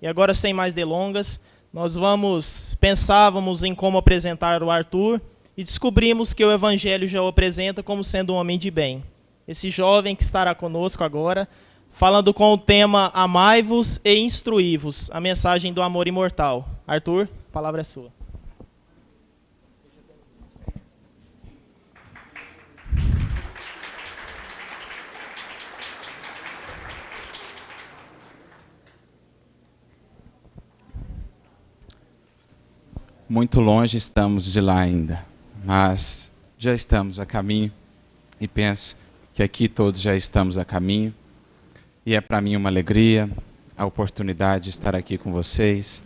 E agora, sem mais delongas, nós pensávamos em como apresentar o Arthur e descobrimos que o Evangelho já o apresenta como sendo um homem de bem. Esse jovem que estará conosco agora, falando com o tema Amai-vos e Instruí-vos, a mensagem do amor imortal. Arthur, a palavra é sua. Muito longe estamos de lá ainda, mas já estamos a caminho e penso que aqui todos já estamos a caminho. E é para mim uma alegria a oportunidade de estar aqui com vocês,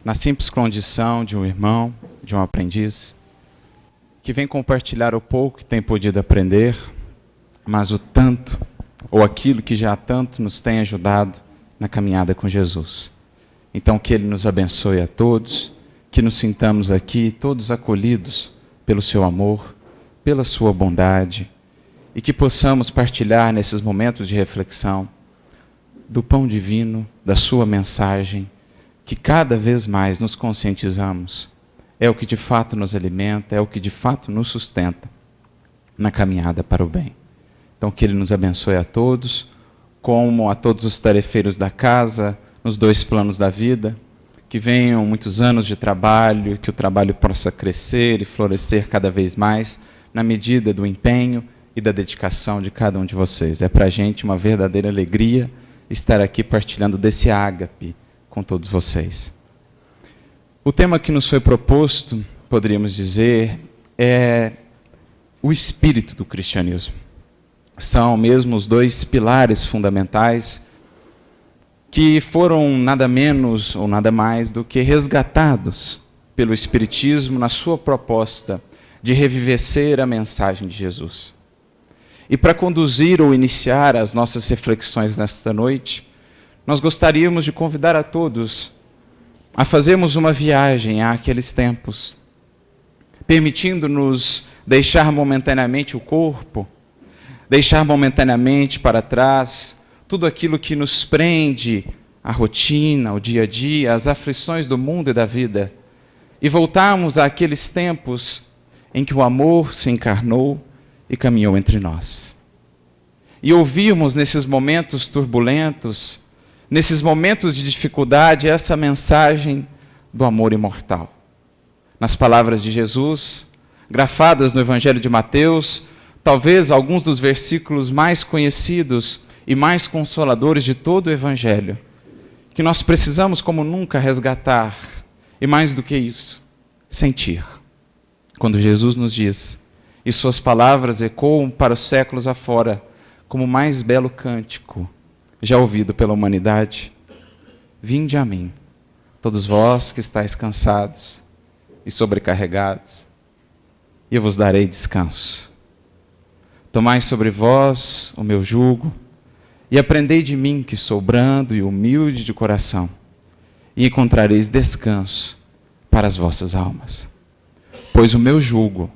na simples condição de um irmão, de um aprendiz, que vem compartilhar o pouco que tem podido aprender, mas o tanto, ou aquilo que já tanto nos tem ajudado na caminhada com Jesus. Então que Ele nos abençoe a todos, que nos sintamos aqui todos acolhidos pelo seu amor, pela sua bondade, e que possamos partilhar nesses momentos de reflexão do pão divino, da sua mensagem, que cada vez mais nos conscientizamos. É o que de fato nos alimenta, é o que de fato nos sustenta na caminhada para o bem. Então que Ele nos abençoe a todos, como a todos os tarefeiros da casa, nos dois planos da vida, que venham muitos anos de trabalho, que o trabalho possa crescer e florescer cada vez mais, na medida do empenho e da dedicação de cada um de vocês. É para a gente uma verdadeira alegria estar aqui partilhando desse ágape com todos vocês. O tema que nos foi proposto, poderíamos dizer, é o espírito do cristianismo. São mesmo os dois pilares fundamentais que foram nada menos ou nada mais do que resgatados pelo Espiritismo na sua proposta de revivecer a mensagem de Jesus. E para conduzir ou iniciar as nossas reflexões nesta noite, nós gostaríamos de convidar a todos a fazermos uma viagem àqueles tempos, permitindo-nos deixar momentaneamente o corpo, deixar momentaneamente para trás tudo aquilo que nos prende à rotina, ao dia a dia, às aflições do mundo e da vida, e voltarmos àqueles tempos em que o amor se encarnou e caminhou entre nós. E ouvirmos nesses momentos turbulentos, nesses momentos de dificuldade, essa mensagem do amor imortal. Nas palavras de Jesus, grafadas no Evangelho de Mateus, talvez alguns dos versículos mais conhecidos e mais consoladores de todo o Evangelho, que nós precisamos como nunca resgatar, e mais do que isso, sentir. Quando Jesus nos diz, e suas palavras ecoam para os séculos afora, como o mais belo cântico já ouvido pela humanidade, vinde a mim, todos vós que estáis cansados e sobrecarregados, e eu vos darei descanso. Tomai sobre vós o meu jugo, e aprendei de mim, que sou brando e humilde de coração, e encontrareis descanso para as vossas almas. Pois o meu jugo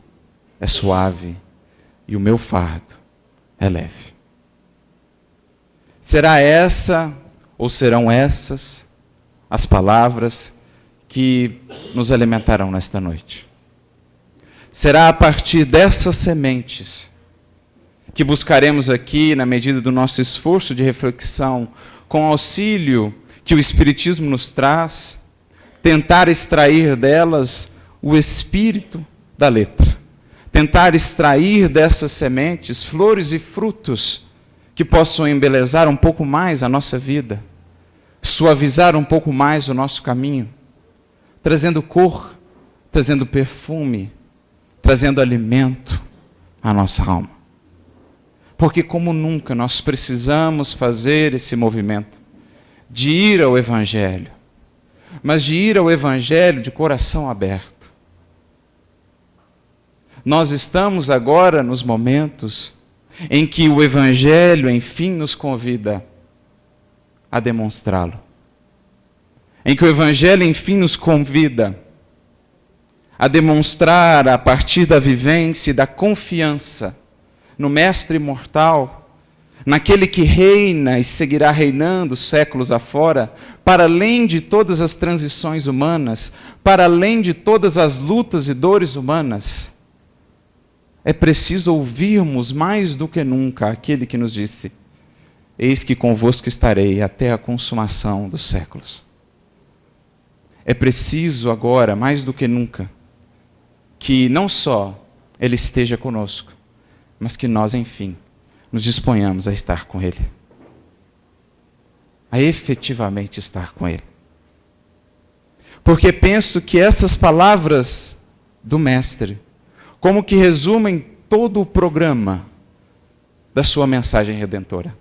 é suave e o meu fardo é leve. Será essa, ou serão essas, as palavras que nos alimentarão nesta noite? Será a partir dessas sementes que buscaremos aqui, na medida do nosso esforço de reflexão, com auxílio que o Espiritismo nos traz, tentar extrair delas o espírito da letra. Tentar extrair dessas sementes flores e frutos que possam embelezar um pouco mais a nossa vida, suavizar um pouco mais o nosso caminho, trazendo cor, trazendo perfume, trazendo alimento à nossa alma. Porque como nunca nós precisamos fazer esse movimento de ir ao Evangelho, mas de ir ao Evangelho de coração aberto. Nós estamos agora nos momentos em que o Evangelho, enfim, nos convida a demonstrá-lo. Em que o Evangelho, enfim, nos convida a demonstrar, a partir da vivência e da confiança no Mestre imortal, naquele que reina e seguirá reinando séculos afora, para além de todas as transições humanas, para além de todas as lutas e dores humanas, é preciso ouvirmos mais do que nunca aquele que nos disse: eis que convosco estarei até a consumação dos séculos. É preciso agora, mais do que nunca, que não só Ele esteja conosco, mas que nós, enfim, nos disponhamos a estar com Ele. A efetivamente estar com Ele. Porque penso que essas palavras do Mestre, como que resumem todo o programa da sua mensagem redentora.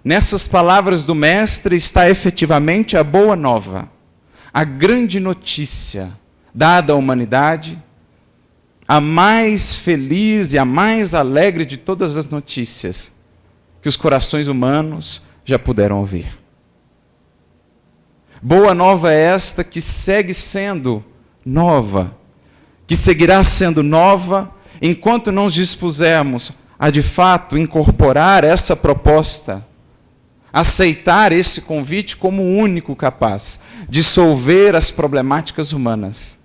Nessas palavras do Mestre está efetivamente a boa nova, a grande notícia dada à humanidade, a mais feliz e a mais alegre de todas as notícias que os corações humanos já puderam ouvir. Boa nova é esta que segue sendo nova, que seguirá sendo nova enquanto não nos dispusermos a de fato incorporar essa proposta, aceitar esse convite como o único capaz de solver as problemáticas humanas,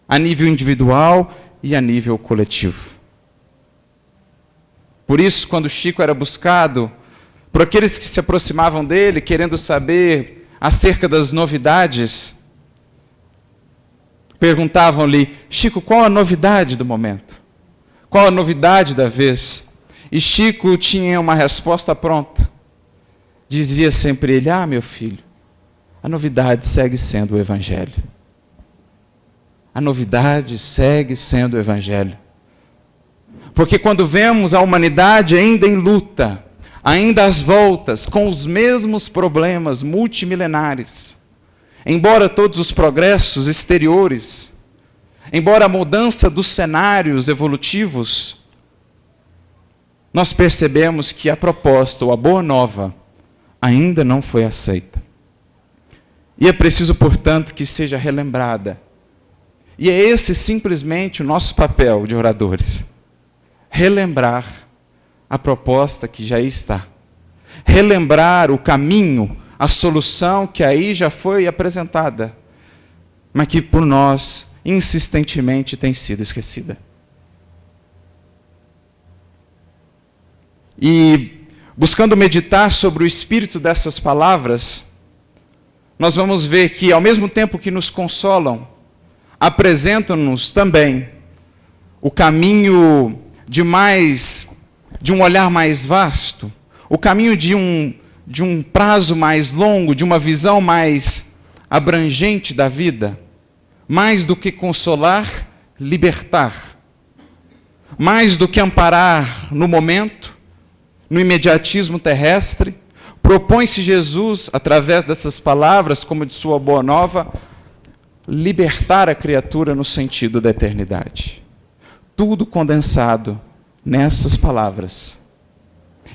a nível individual e a nível coletivo. Por isso, quando Chico era buscado por aqueles que se aproximavam dele, querendo saber acerca das novidades, perguntavam-lhe: Chico, qual a novidade do momento? Qual a novidade da vez? E Chico tinha uma resposta pronta. Dizia sempre ele: meu filho, a novidade segue sendo o Evangelho. A novidade segue sendo o Evangelho. Porque quando vemos a humanidade ainda em luta, ainda às voltas, com os mesmos problemas multimilenares, embora todos os progressos exteriores, embora a mudança dos cenários evolutivos, nós percebemos que a proposta, ou a boa nova, ainda não foi aceita. E é preciso, portanto, que seja relembrada. E é esse simplesmente o nosso papel de oradores. Relembrar a proposta que já está. Relembrar o caminho, a solução que aí já foi apresentada, mas que por nós insistentemente tem sido esquecida. E buscando meditar sobre o espírito dessas palavras, nós vamos ver que, ao mesmo tempo que nos consolam, apresentam-nos também o caminho de um olhar mais vasto, o caminho de um prazo mais longo, de uma visão mais abrangente da vida, mais do que consolar, libertar, mais do que amparar no momento, no imediatismo terrestre, propõe-se Jesus, através dessas palavras, como de sua boa nova, libertar a criatura no sentido da eternidade. Tudo condensado nessas palavras.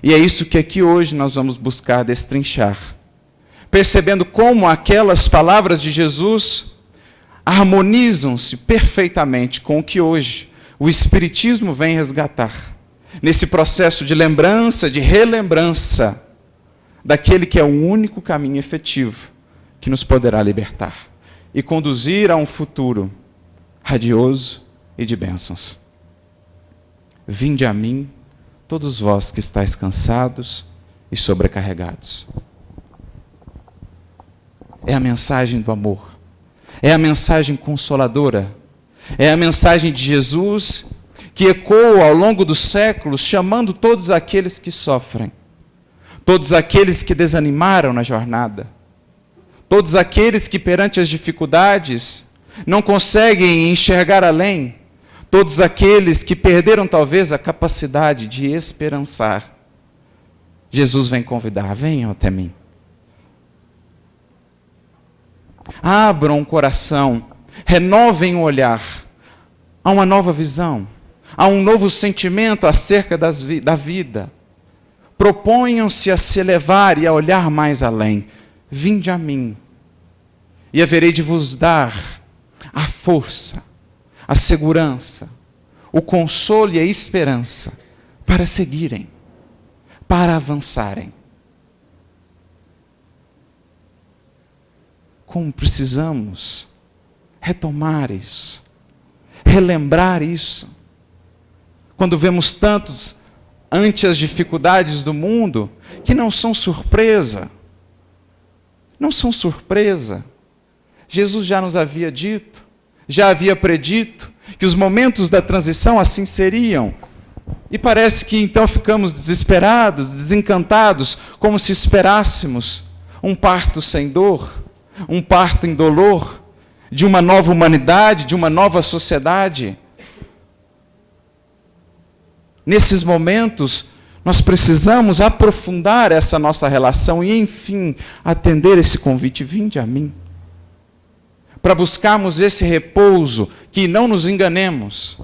E é isso que aqui hoje nós vamos buscar destrinchar, percebendo como aquelas palavras de Jesus harmonizam-se perfeitamente com o que hoje o Espiritismo vem resgatar, nesse processo de lembrança, de relembrança, daquele que é o único caminho efetivo que nos poderá libertar e conduzir a um futuro radioso e de bênçãos. Vinde a mim, todos vós que estáis cansados e sobrecarregados. É a mensagem do amor, é a mensagem consoladora, é a mensagem de Jesus que ecoa ao longo dos séculos, chamando todos aqueles que sofrem, todos aqueles que desanimaram na jornada, todos aqueles que perante as dificuldades não conseguem enxergar além, todos aqueles que perderam talvez a capacidade de esperançar. Jesus vem convidar: venham até mim. Abram o coração, renovem o olhar, há uma nova visão, há um novo sentimento acerca da vida. Proponham-se a se elevar e a olhar mais além. Vinde a mim, e haverei de vos dar a força, a segurança, o consolo e a esperança para seguirem, para avançarem. Como precisamos retomar isso, relembrar isso. Quando vemos tantos ante as dificuldades do mundo, que não são surpresa. Não são surpresa. Jesus já nos havia dito, já havia predito, que os momentos da transição assim seriam. E parece que então ficamos desesperados, desencantados, como se esperássemos um parto sem dor, um parto indolor, de uma nova humanidade, de uma nova sociedade. Nesses momentos, nós precisamos aprofundar essa nossa relação e, enfim, atender esse convite: vinde a mim. Para buscarmos esse repouso, que não nos enganemos,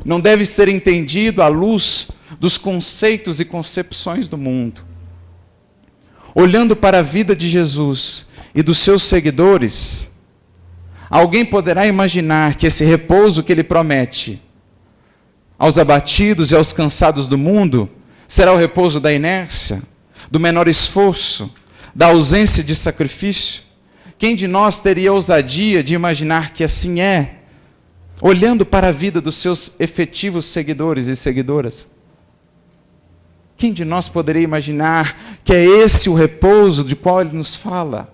não deve ser entendido à luz dos conceitos e concepções do mundo. Olhando para a vida de Jesus e dos seus seguidores, alguém poderá imaginar que esse repouso que ele promete aos abatidos e aos cansados do mundo será o repouso da inércia, do menor esforço, da ausência de sacrifício? Quem de nós teria ousadia de imaginar que assim é, olhando para a vida dos seus efetivos seguidores e seguidoras? Quem de nós poderia imaginar que é esse o repouso de qual ele nos fala?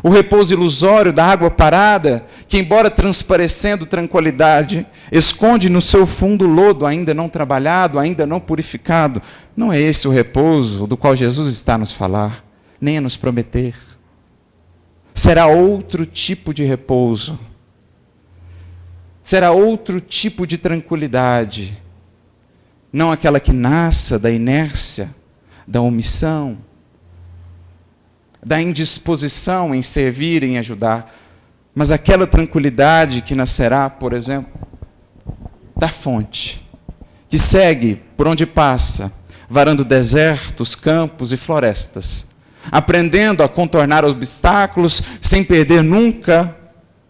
O repouso ilusório da água parada, que, embora transparecendo tranquilidade, esconde no seu fundo lodo ainda não trabalhado, ainda não purificado. Não é esse o repouso do qual Jesus está a nos falar, nem a nos prometer. Será outro tipo de repouso. Será outro tipo de tranquilidade. Não aquela que nasça da inércia, da omissão, da indisposição em servir, em ajudar, mas aquela tranquilidade que nascerá, por exemplo, da fonte, que segue por onde passa, varando desertos, campos e florestas, aprendendo a contornar obstáculos sem perder nunca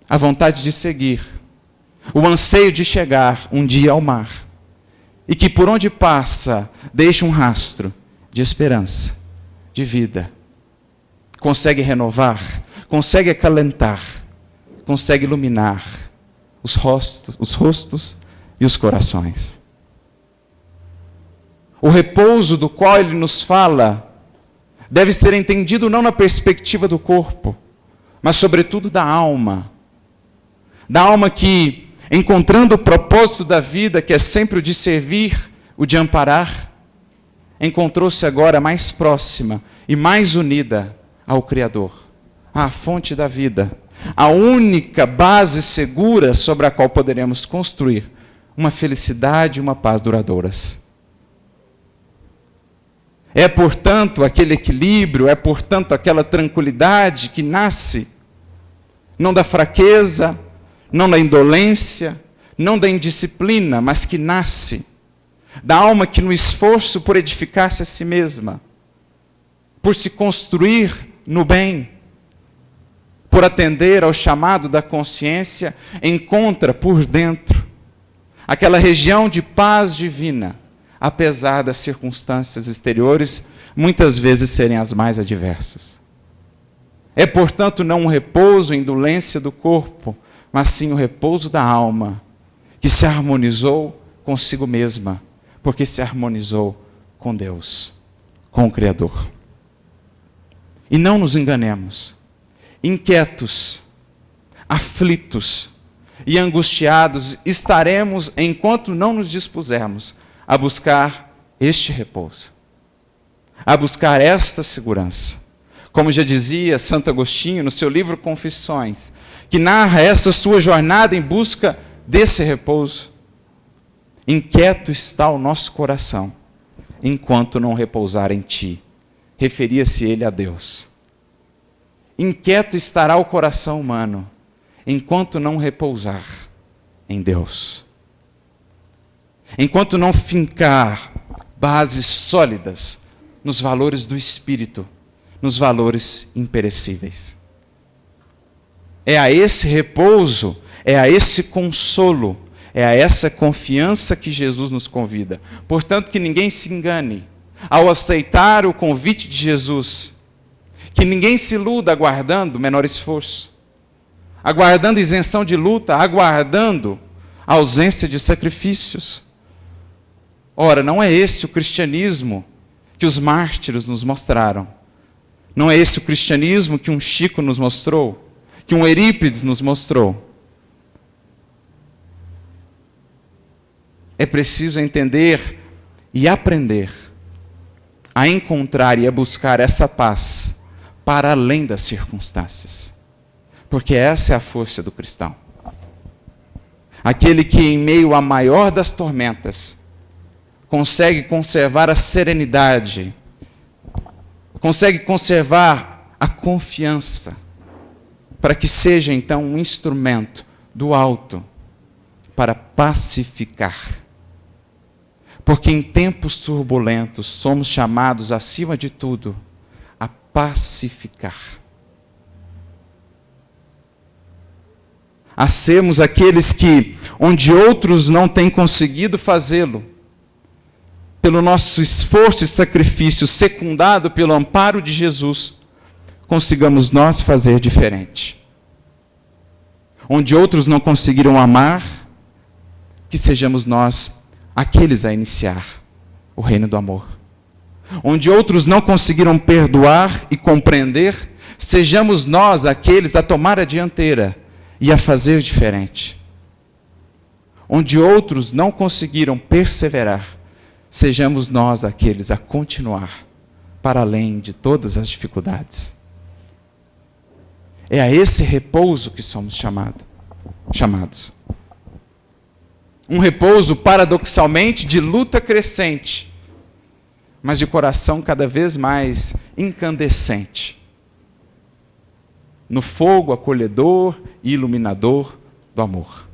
a vontade de seguir, o anseio de chegar um dia ao mar, e que por onde passa deixa um rastro de esperança, de vida. Consegue renovar, consegue acalentar, consegue iluminar os rostos e os corações. O repouso do qual ele nos fala deve ser entendido não na perspectiva do corpo, mas sobretudo da alma. Da alma que, encontrando o propósito da vida, que é sempre o de servir, o de amparar, encontrou-se agora mais próxima e mais unida ao Criador, à fonte da vida, a única base segura sobre a qual poderemos construir uma felicidade e uma paz duradouras. É, portanto, aquele equilíbrio, é, portanto, aquela tranquilidade que nasce não da fraqueza, não da indolência, não da indisciplina, mas que nasce da alma que no esforço por edificar-se a si mesma, por se construir no bem, por atender ao chamado da consciência, encontra por dentro aquela região de paz divina, apesar das circunstâncias exteriores muitas vezes serem as mais adversas. É, portanto, não um repouso, indolência do corpo, mas sim o repouso da alma, que se harmonizou consigo mesma, porque se harmonizou com Deus, com o Criador. E não nos enganemos, inquietos, aflitos e angustiados estaremos enquanto não nos dispusermos a buscar este repouso, a buscar esta segurança. Como já dizia Santo Agostinho no seu livro Confissões, que narra essa sua jornada em busca desse repouso. Inquieto está o nosso coração, enquanto não repousar em ti. Referia-se ele a Deus. Inquieto estará o coração humano, enquanto não repousar em Deus. Enquanto não fincar bases sólidas nos valores do Espírito, nos valores imperecíveis. É a esse repouso, é a esse consolo, É a essa confiança que Jesus nos convida. Portanto, que ninguém se engane ao aceitar o convite de Jesus. Que ninguém se iluda aguardando menor esforço, aguardando isenção de luta, aguardando a ausência de sacrifícios. Ora, não é esse o cristianismo que os mártires nos mostraram. Não é esse o cristianismo que um Chico nos mostrou, que um Eurípides nos mostrou. É preciso entender e aprender a encontrar e a buscar essa paz para além das circunstâncias. Porque essa é a força do cristão. Aquele que, em meio à maior das tormentas, consegue conservar a serenidade, consegue conservar a confiança, para que seja, então, um instrumento do alto para pacificar. Porque em tempos turbulentos somos chamados, acima de tudo, a pacificar. A sermos aqueles que, onde outros não têm conseguido fazê-lo, pelo nosso esforço e sacrifício secundado pelo amparo de Jesus, consigamos nós fazer diferente. Onde outros não conseguiram amar, que sejamos nós aqueles a iniciar o reino do amor. Onde outros não conseguiram perdoar e compreender, sejamos nós aqueles a tomar a dianteira e a fazer diferente. Onde outros não conseguiram perseverar, sejamos nós aqueles a continuar para além de todas as dificuldades. É a esse repouso que somos chamados. Um repouso, paradoxalmente, de luta crescente, mas de coração cada vez mais incandescente, no fogo acolhedor e iluminador do amor.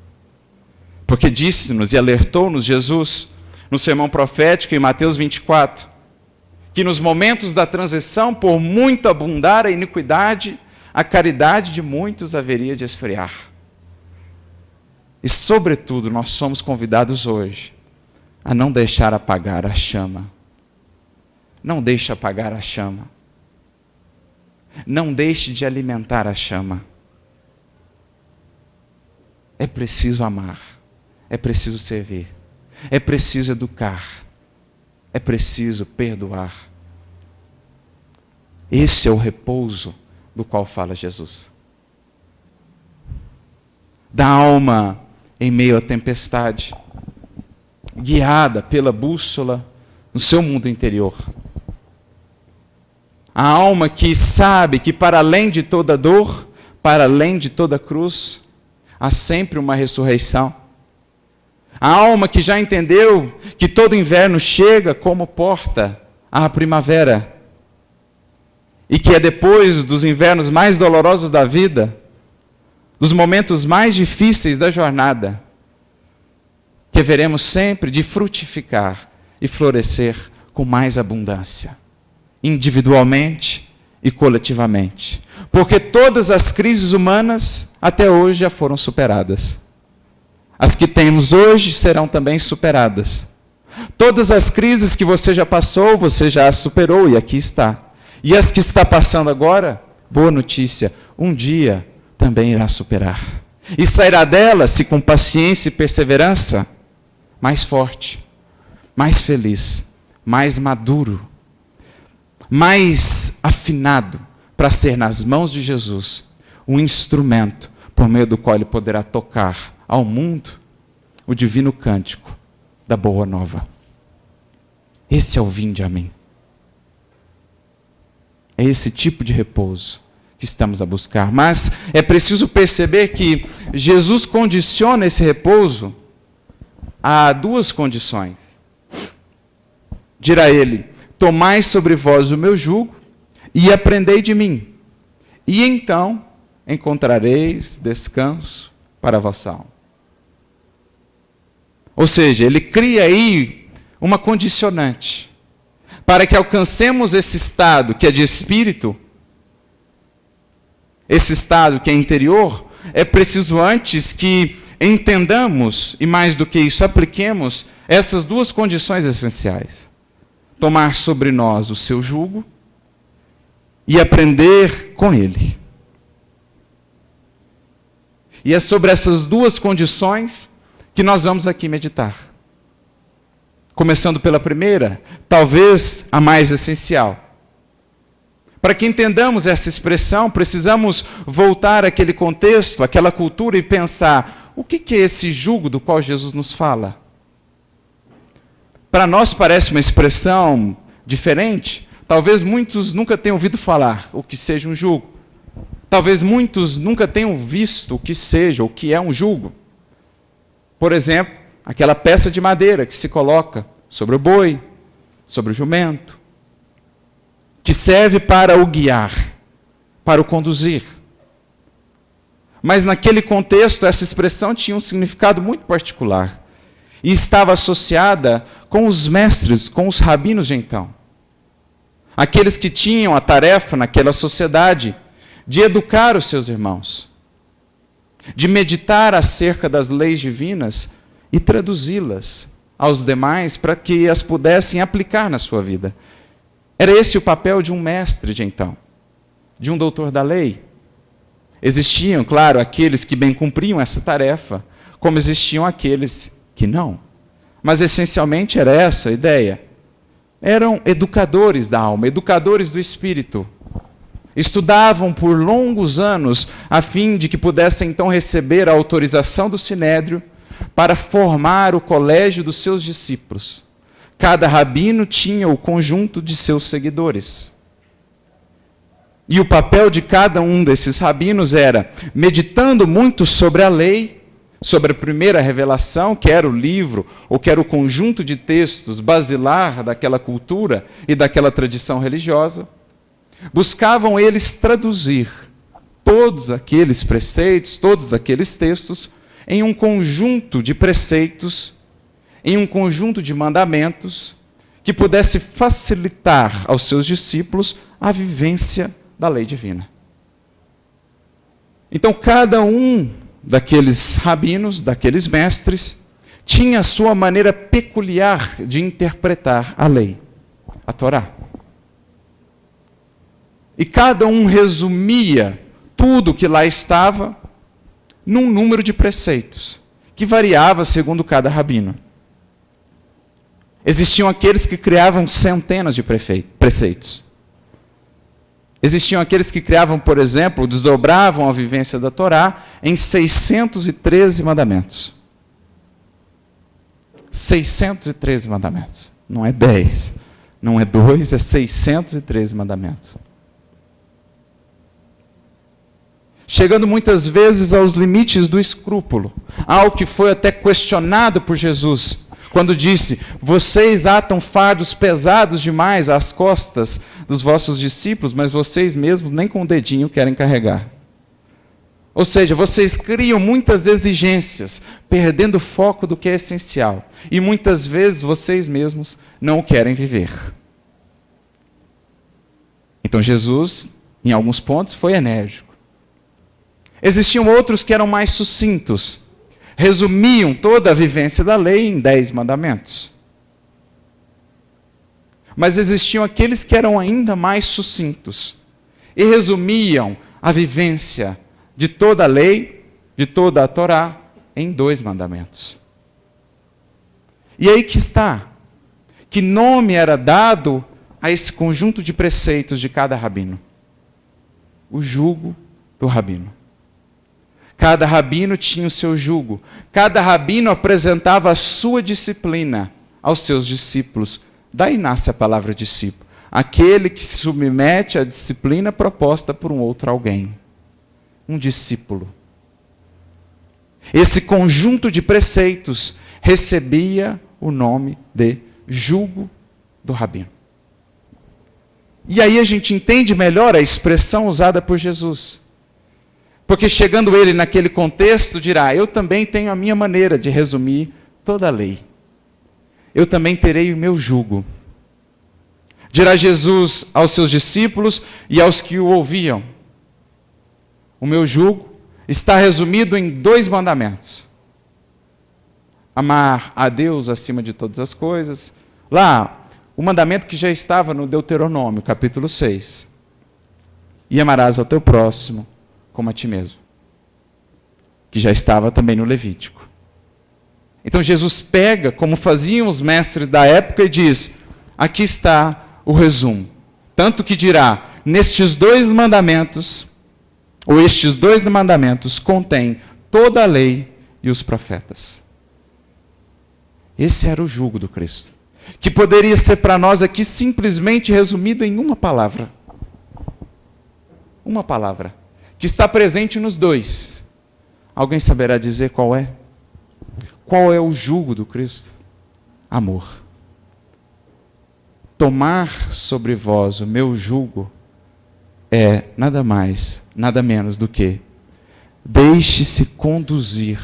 Porque disse-nos e alertou-nos Jesus, no sermão profético em Mateus 24, que nos momentos da transição, por muito abundar a iniquidade, a caridade de muitos haveria de esfriar. E, sobretudo, nós somos convidados hoje a não deixar apagar a chama. Não deixe apagar a chama. Não deixe de alimentar a chama. É preciso amar. É preciso servir. É preciso educar. É preciso perdoar. Esse é o repouso do qual fala Jesus. Da alma em meio à tempestade, guiada pela bússola no seu mundo interior. A alma que sabe que para além de toda dor, para além de toda cruz, há sempre uma ressurreição. A alma que já entendeu que todo inverno chega como porta à primavera. E que é depois dos invernos mais dolorosos da vida, dos momentos mais difíceis da jornada, que veremos sempre de frutificar e florescer com mais abundância, individualmente e coletivamente. Porque todas as crises humanas até hoje já foram superadas. As que temos hoje serão também superadas. Todas as crises que você já passou, você já as superou e aqui está. E as que está passando agora, boa notícia, um dia também irá superar. E sairá dela, se com paciência e perseverança, mais forte, mais feliz, mais maduro, mais afinado para ser nas mãos de Jesus um instrumento por meio do qual ele poderá tocar ao mundo o divino cântico da Boa Nova. Esse é o vinde a mim. É esse tipo de repouso que estamos a buscar. Mas é preciso perceber que Jesus condiciona esse repouso a duas condições. Dirá ele: tomai sobre vós o meu jugo e aprendei de mim, e então encontrareis descanso para a vossa alma. Ou seja, ele cria aí uma condicionante para que alcancemos esse estado que é de espírito, esse estado que é interior. É preciso antes que entendamos, e mais do que isso, apliquemos essas duas condições essenciais. Tomar sobre nós o seu jugo e aprender com ele. E é sobre essas duas condições que nós vamos aqui meditar. Começando pela primeira, talvez a mais essencial. Para que entendamos essa expressão, precisamos voltar àquele contexto, àquela cultura e pensar, o que é esse jugo do qual Jesus nos fala? Para nós parece uma expressão diferente. Talvez muitos nunca tenham ouvido falar o que seja um jugo. Talvez muitos nunca tenham visto o que seja, o que é um jugo. Por exemplo, aquela peça de madeira que se coloca sobre o boi, sobre o jumento, que serve para o guiar, para o conduzir. Mas naquele contexto, essa expressão tinha um significado muito particular. E estava associada com os mestres, com os rabinos de então. Aqueles que tinham a tarefa naquela sociedade de educar os seus irmãos, de meditar acerca das leis divinas e traduzi-las aos demais para que as pudessem aplicar na sua vida. Era esse o papel de um mestre de então, de um doutor da lei. Existiam, claro, aqueles que bem cumpriam essa tarefa, como existiam aqueles que não. Mas essencialmente era essa a ideia. Eram educadores da alma, educadores do espírito. Estudavam por longos anos a fim de que pudessem então receber a autorização do Sinédrio para formar o colégio dos seus discípulos. Cada rabino tinha o conjunto de seus seguidores. E o papel de cada um desses rabinos era, meditando muito sobre a lei, sobre a primeira revelação, que era o livro, ou que era o conjunto de textos basilar daquela cultura e daquela tradição religiosa, buscavam eles traduzir todos aqueles preceitos, todos aqueles textos, em um conjunto de preceitos, em um conjunto de mandamentos, que pudesse facilitar aos seus discípulos a vivência da lei divina. Então, cada um daqueles rabinos, daqueles mestres, tinha a sua maneira peculiar de interpretar a lei, a Torá. E cada um resumia tudo que lá estava num número de preceitos, que variava segundo cada rabino. Existiam aqueles que criavam centenas de preceitos. Existiam aqueles que criavam, por exemplo, desdobravam a vivência da Torá em 613 mandamentos. 613 mandamentos. Não é 10, não é 2, é 613 mandamentos. Chegando muitas vezes aos limites do escrúpulo, algo que foi até questionado por Jesus, quando disse, vocês atam fardos pesados demais às costas dos vossos discípulos, mas vocês mesmos nem com o dedinho querem carregar. Ou seja, vocês criam muitas exigências, perdendo o foco do que é essencial. E muitas vezes vocês mesmos não o querem viver. Então Jesus, em alguns pontos, foi enérgico. Existiam outros que eram mais sucintos. Resumiam toda a vivência da lei em 10 mandamentos. Mas existiam aqueles que eram ainda mais sucintos. E resumiam a vivência de toda a lei, de toda a Torá, em 2 mandamentos. E aí que está. Que nome era dado a esse conjunto de preceitos de cada rabino? O jugo do rabino. Cada rabino tinha o seu jugo. Cada rabino apresentava a sua disciplina aos seus discípulos. Daí nasce a palavra discípulo. Aquele que se submete à disciplina proposta por um outro alguém. Um discípulo. Esse conjunto de preceitos recebia o nome de jugo do rabino. E aí a gente entende melhor a expressão usada por Jesus. Porque chegando ele naquele contexto, dirá, eu também tenho a minha maneira de resumir toda a lei. Eu também terei o meu jugo. Dirá Jesus aos seus discípulos e aos que o ouviam. O meu jugo está resumido em 2 mandamentos. amar a Deus acima de todas as coisas. Lá, o mandamento que já estava no Deuteronômio, capítulo 6. E amarás ao teu próximo como a ti mesmo. Que já estava também no Levítico. Então Jesus pega, como faziam os mestres da época, e diz: aqui está o resumo. Tanto que dirá, nestes dois mandamentos, ou estes dois mandamentos contêm toda a lei e os profetas. Esse era o jugo do Cristo, que poderia ser para nós aqui simplesmente resumido em uma palavra. Uma palavra, que está presente nos dois. Alguém saberá dizer qual é? Qual é o jugo do Cristo? Amor. Tomar sobre vós o meu jugo é nada mais, nada menos do que deixe-se conduzir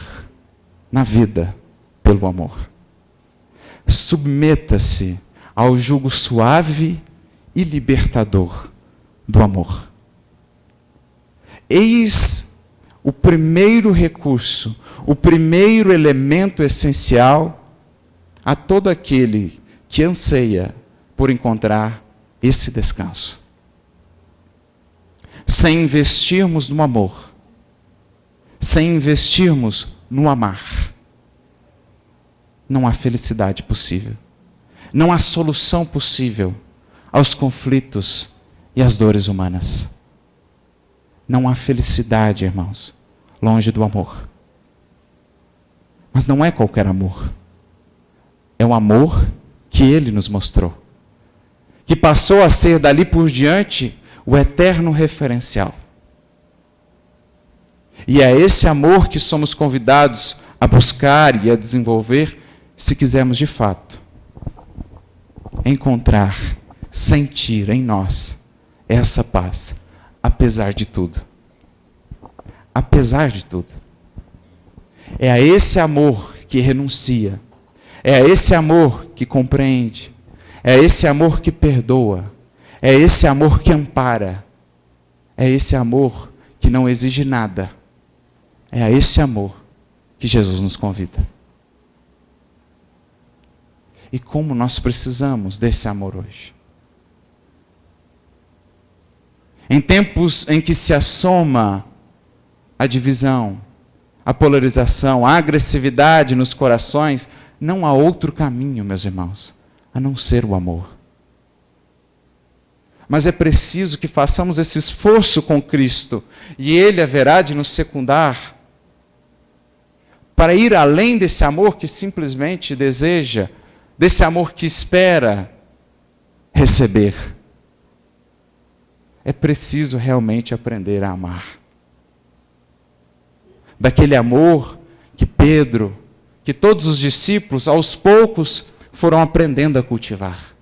na vida pelo amor. Submeta-se ao jugo suave e libertador do amor. Eis o primeiro recurso, o primeiro elemento essencial a todo aquele que anseia por encontrar esse descanso. Sem investirmos no amor, sem investirmos no amar, não há felicidade possível. Não há solução possível aos conflitos e às dores humanas. Não há felicidade, irmãos, longe do amor. Mas não é qualquer amor. É o amor que Ele nos mostrou, que passou a ser dali por diante o eterno referencial. E é esse amor que somos convidados a buscar e a desenvolver, se quisermos de fato encontrar, sentir em nós essa paz, apesar de tudo. Apesar de tudo. É a esse amor que renuncia, é a esse amor que compreende, é a esse amor que perdoa, é esse amor que ampara, é esse amor que não exige nada, é a esse amor que Jesus nos convida. E como nós precisamos desse amor hoje. Em tempos em que se assoma a divisão, a polarização, a agressividade nos corações, não há outro caminho, meus irmãos, a não ser o amor. Mas é preciso que façamos esse esforço com Cristo, e Ele haverá de nos secundar, para ir além desse amor que simplesmente deseja, desse amor que espera receber. É preciso realmente aprender a amar. Daquele amor que Pedro, que todos os discípulos, aos poucos, foram aprendendo a cultivar.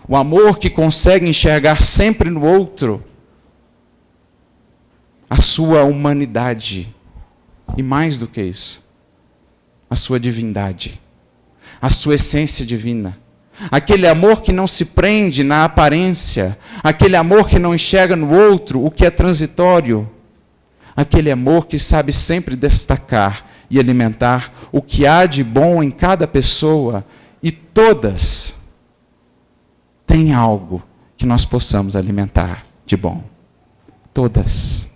O amor que consegue enxergar sempre no outro a sua humanidade. E mais do que isso, a sua divindade, a sua essência divina. Aquele amor que não se prende na aparência, aquele amor que não enxerga no outro o que é transitório, aquele amor que sabe sempre destacar e alimentar o que há de bom em cada pessoa, e todas têm algo que nós possamos alimentar de bom. Todas.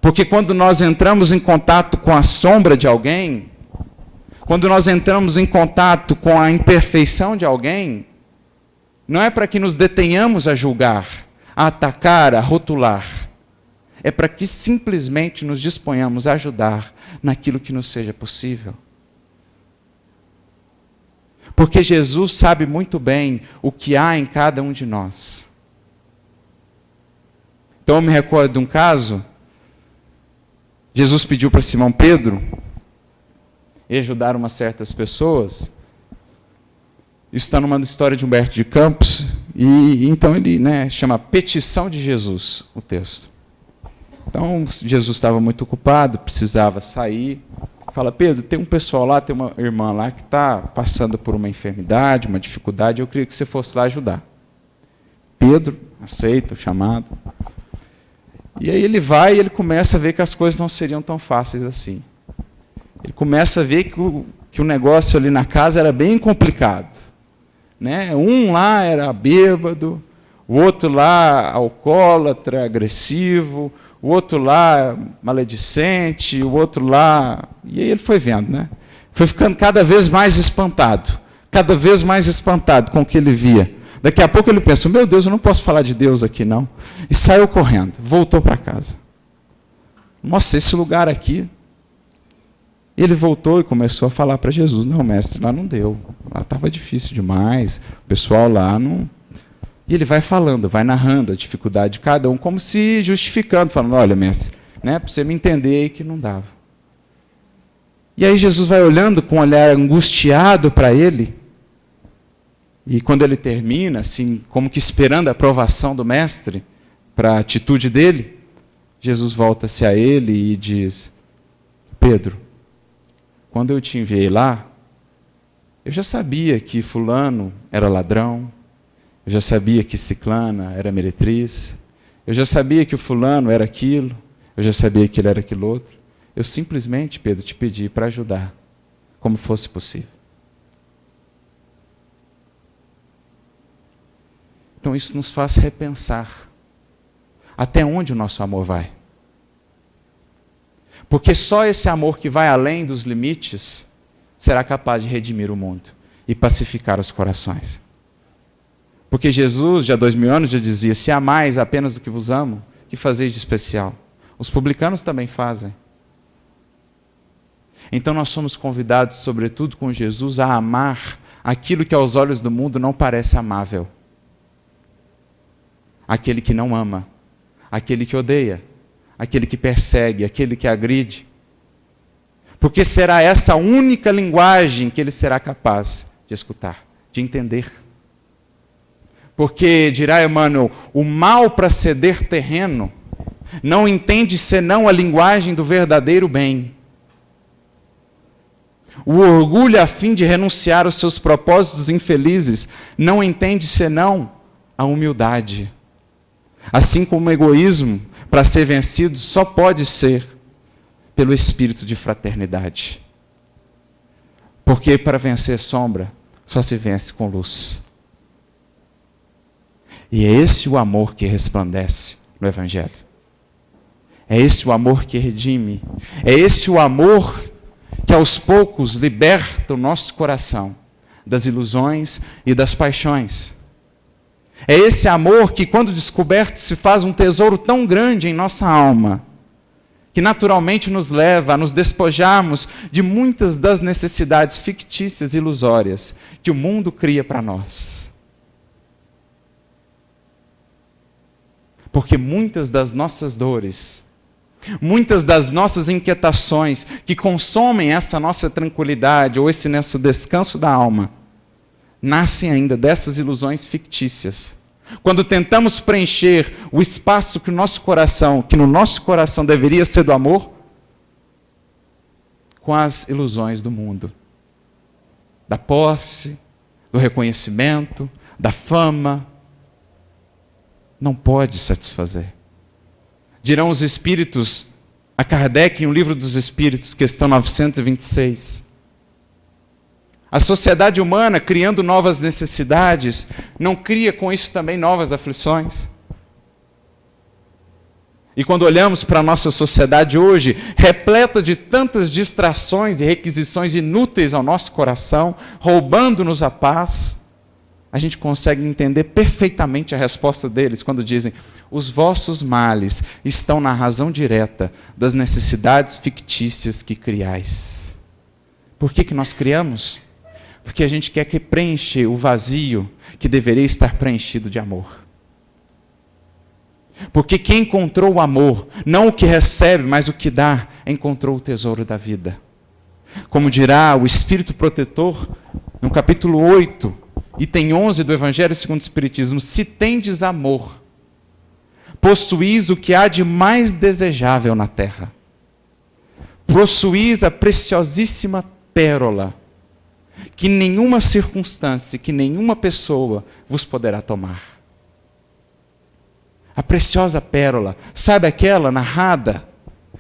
Porque quando nós entramos em contato com a sombra de alguém, quando nós entramos em contato com a imperfeição de alguém, não é para que nos detenhamos a julgar, a atacar, a rotular. É para que simplesmente nos disponhamos a ajudar naquilo que nos seja possível. Porque Jesus sabe muito bem o que há em cada um de nós. Então eu me recordo de um caso. Jesus pediu para Simão Pedro ajudar umas certas pessoas. Isso está numa história de Humberto de Campos, e então ele chama Petição de Jesus, o texto. Então Jesus estava muito ocupado, precisava sair. Fala: Pedro, tem um pessoal lá, tem uma irmã lá que está passando por uma enfermidade, uma dificuldade, eu queria que você fosse lá ajudar. Pedro aceita o chamado. E aí ele vai e ele começa a ver que as coisas não seriam tão fáceis assim. Ele começa a ver que o negócio ali na casa era bem complicado. Né? Um lá era bêbado, o outro lá alcoólatra, agressivo, o outro lá maledicente, o outro lá... E aí ele foi vendo, né? Foi ficando cada vez mais espantado com o que ele via. Daqui a pouco ele pensa, meu Deus, eu não posso falar de Deus aqui não. E saiu correndo, voltou para casa. Nossa, esse lugar aqui... Ele voltou e começou a falar para Jesus, não, mestre, lá não deu, lá estava difícil demais, o pessoal lá não... E ele vai falando, vai narrando a dificuldade de cada um, como se justificando, falando, olha, mestre, né, para você me entender que não dava. E aí Jesus vai olhando com um olhar angustiado para ele, e quando ele termina, assim, como que esperando a aprovação do mestre para a atitude dele, Jesus volta-se a ele e diz, Pedro, quando eu te enviei lá, eu já sabia que fulano era ladrão, eu já sabia que ciclana era meretriz, eu já sabia que o fulano era aquilo, eu já sabia que ele era aquilo outro. Eu simplesmente, Pedro, te pedi para ajudar, como fosse possível. Então isso nos faz repensar até onde o nosso amor vai. Porque só esse amor que vai além dos limites será capaz de redimir o mundo e pacificar os corações. Porque Jesus, já há 2000 anos, já dizia, se amais apenas do que vos amo, que fazeis de especial? Os publicanos também fazem. Então nós somos convidados, sobretudo com Jesus, a amar aquilo que aos olhos do mundo não parece amável. Aquele que não ama, aquele que odeia, aquele que persegue, aquele que agride. Porque será essa a única linguagem que ele será capaz de escutar, de entender. Porque, dirá Emmanuel, o mal para ceder terreno não entende senão a linguagem do verdadeiro bem. O orgulho a fim de renunciar aos seus propósitos infelizes não entende senão a humildade. Assim como o egoísmo, para ser vencido, só pode ser pelo espírito de fraternidade. Porque para vencer sombra, só se vence com luz. E é esse o amor que resplandece no Evangelho. É esse o amor que redime. É esse o amor que aos poucos liberta o nosso coração das ilusões e das paixões. É esse amor que, quando descoberto, se faz um tesouro tão grande em nossa alma, que naturalmente nos leva a nos despojarmos de muitas das necessidades fictícias e ilusórias que o mundo cria para nós. Porque muitas das nossas dores, muitas das nossas inquietações que consomem essa nossa tranquilidade ou esse nosso descanso da alma, nascem ainda dessas ilusões fictícias. Quando tentamos preencher o espaço que no nosso coração deveria ser do amor, com as ilusões do mundo. Da posse, do reconhecimento, da fama. Não pode satisfazer. Dirão os Espíritos, a Kardec, em O Livro dos Espíritos, questão 926. A sociedade humana, criando novas necessidades, não cria com isso também novas aflições? E quando olhamos para a nossa sociedade hoje, repleta de tantas distrações e requisições inúteis ao nosso coração, roubando-nos a paz, a gente consegue entender perfeitamente a resposta deles quando dizem: os vossos males estão na razão direta das necessidades fictícias que criais. Por que nós criamos? Porque a gente quer que preencha o vazio que deveria estar preenchido de amor. Porque quem encontrou o amor, não o que recebe, mas o que dá, encontrou o tesouro da vida. Como dirá o Espírito Protetor, no capítulo 8, item 11 do Evangelho segundo o Espiritismo: se tendes amor, possuís o que há de mais desejável na terra. Possuís a preciosíssima pérola, que nenhuma circunstância, que nenhuma pessoa vos poderá tomar. A preciosa pérola, sabe aquela narrada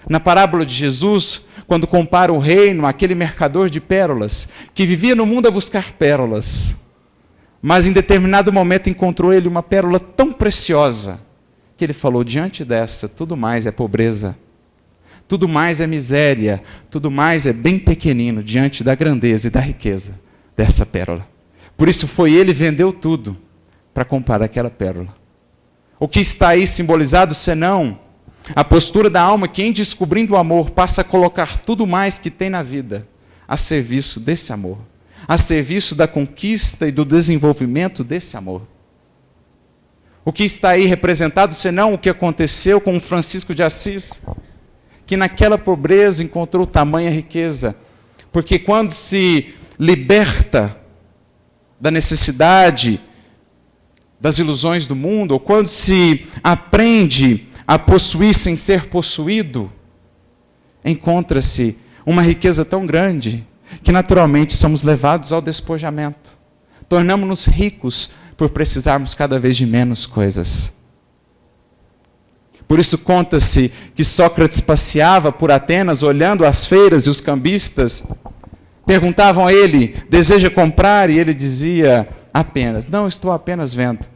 na parábola de Jesus, quando compara o reino àquele mercador de pérolas, que vivia no mundo a buscar pérolas, mas em determinado momento encontrou ele uma pérola tão preciosa, que ele falou, diante dessa, tudo mais é pobreza, tudo mais é miséria, tudo mais é bem pequenino, diante da grandeza e da riqueza dessa pérola. Por isso foi ele, vendeu tudo, para comprar aquela pérola. O que está aí simbolizado, senão a postura da alma que, em descobrindo o amor, passa a colocar tudo mais que tem na vida a serviço desse amor, a serviço da conquista e do desenvolvimento desse amor. O que está aí representado, senão o que aconteceu com Francisco de Assis, que naquela pobreza encontrou tamanha riqueza, porque quando se liberta da necessidade, das ilusões do mundo, ou quando se aprende a possuir sem ser possuído, encontra-se uma riqueza tão grande que naturalmente somos levados ao despojamento. Tornamos-nos ricos por precisarmos cada vez de menos coisas. Por isso conta-se que Sócrates passeava por Atenas olhando as feiras e os cambistas perguntavam a ele, deseja comprar? E ele dizia apenas, não, estou apenas vendo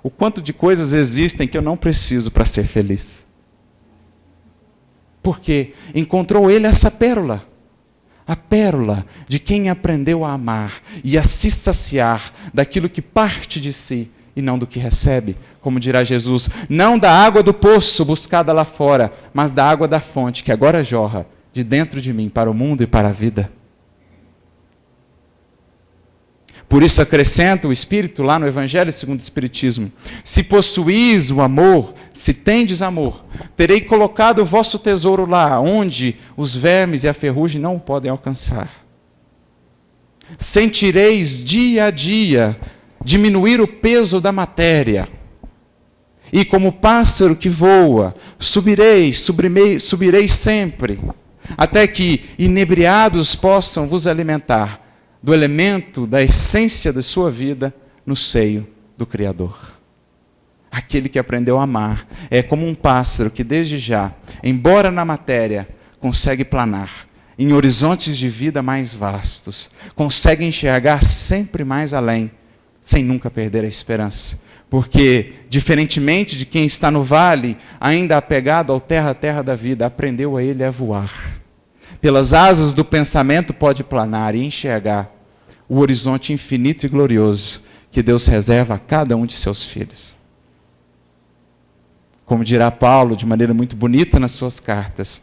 o quanto de coisas existem que eu não preciso para ser feliz. Porque encontrou ele essa pérola, a pérola de quem aprendeu a amar e a se saciar daquilo que parte de si e não do que recebe, como dirá Jesus, não da água do poço buscada lá fora, mas da água da fonte que agora jorra de dentro de mim para o mundo e para a vida. Por isso acrescenta o Espírito lá no Evangelho segundo o Espiritismo, se possuís o amor, se tendes amor, terei colocado o vosso tesouro lá, onde os vermes e a ferrugem não o podem alcançar. Sentireis dia a dia diminuir o peso da matéria, e como pássaro que voa, subireis sempre, até que inebriados possam vos alimentar do elemento, da essência da sua vida no seio do Criador. Aquele que aprendeu a amar é como um pássaro que desde já, embora na matéria, consegue planar em horizontes de vida mais vastos, consegue enxergar sempre mais além, sem nunca perder a esperança. Porque, diferentemente de quem está no vale, ainda apegado ao terra da vida, aprendeu a ele a voar. Pelas asas do pensamento pode planar e enxergar o horizonte infinito e glorioso que Deus reserva a cada um de seus filhos. Como dirá Paulo de maneira muito bonita nas suas cartas,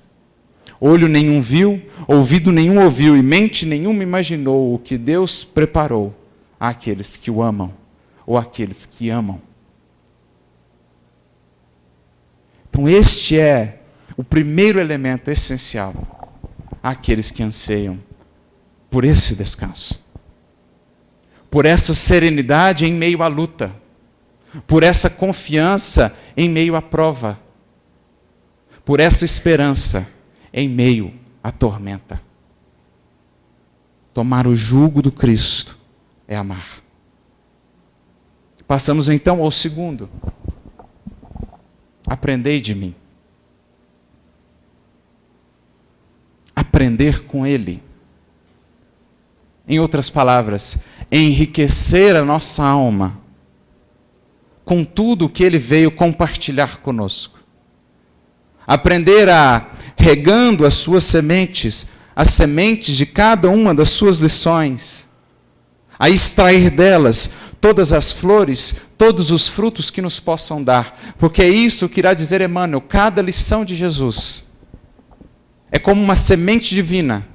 olho nenhum viu, ouvido nenhum ouviu e mente nenhuma imaginou o que Deus preparou àqueles que o amam ou àqueles que amam. Então este é o primeiro elemento essencial àqueles que anseiam por esse descanso, por essa serenidade em meio à luta, por essa confiança em meio à prova, por essa esperança em meio à tormenta. Tomar o jugo do Cristo é amar. Passamos então ao segundo. Aprendei de mim. Aprender com Ele. Em outras palavras, enriquecer a nossa alma com tudo o que Ele veio compartilhar conosco. Aprender a, regando as suas sementes, as sementes de cada uma das suas lições, a extrair delas todas as flores, todos os frutos que nos possam dar, porque é isso que irá dizer Emmanuel, cada lição de Jesus é como uma semente divina,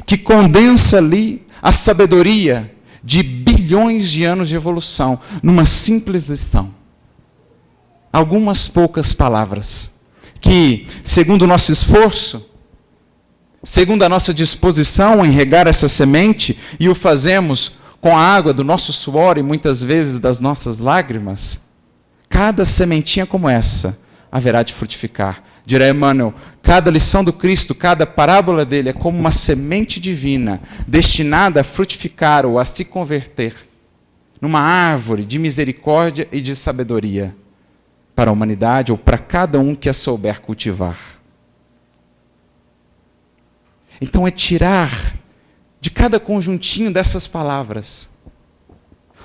que condensa ali a sabedoria de bilhões de anos de evolução, numa simples lição. Algumas poucas palavras, que, segundo o nosso esforço, segundo a nossa disposição em regar essa semente, e o fazemos com a água do nosso suor e muitas vezes das nossas lágrimas, cada sementinha como essa haverá de frutificar. Dirá Emmanuel, cada lição do Cristo, cada parábola dele é como uma semente divina, destinada a frutificar ou a se converter numa árvore de misericórdia e de sabedoria para a humanidade ou para cada um que a souber cultivar. Então é tirar de cada conjuntinho dessas palavras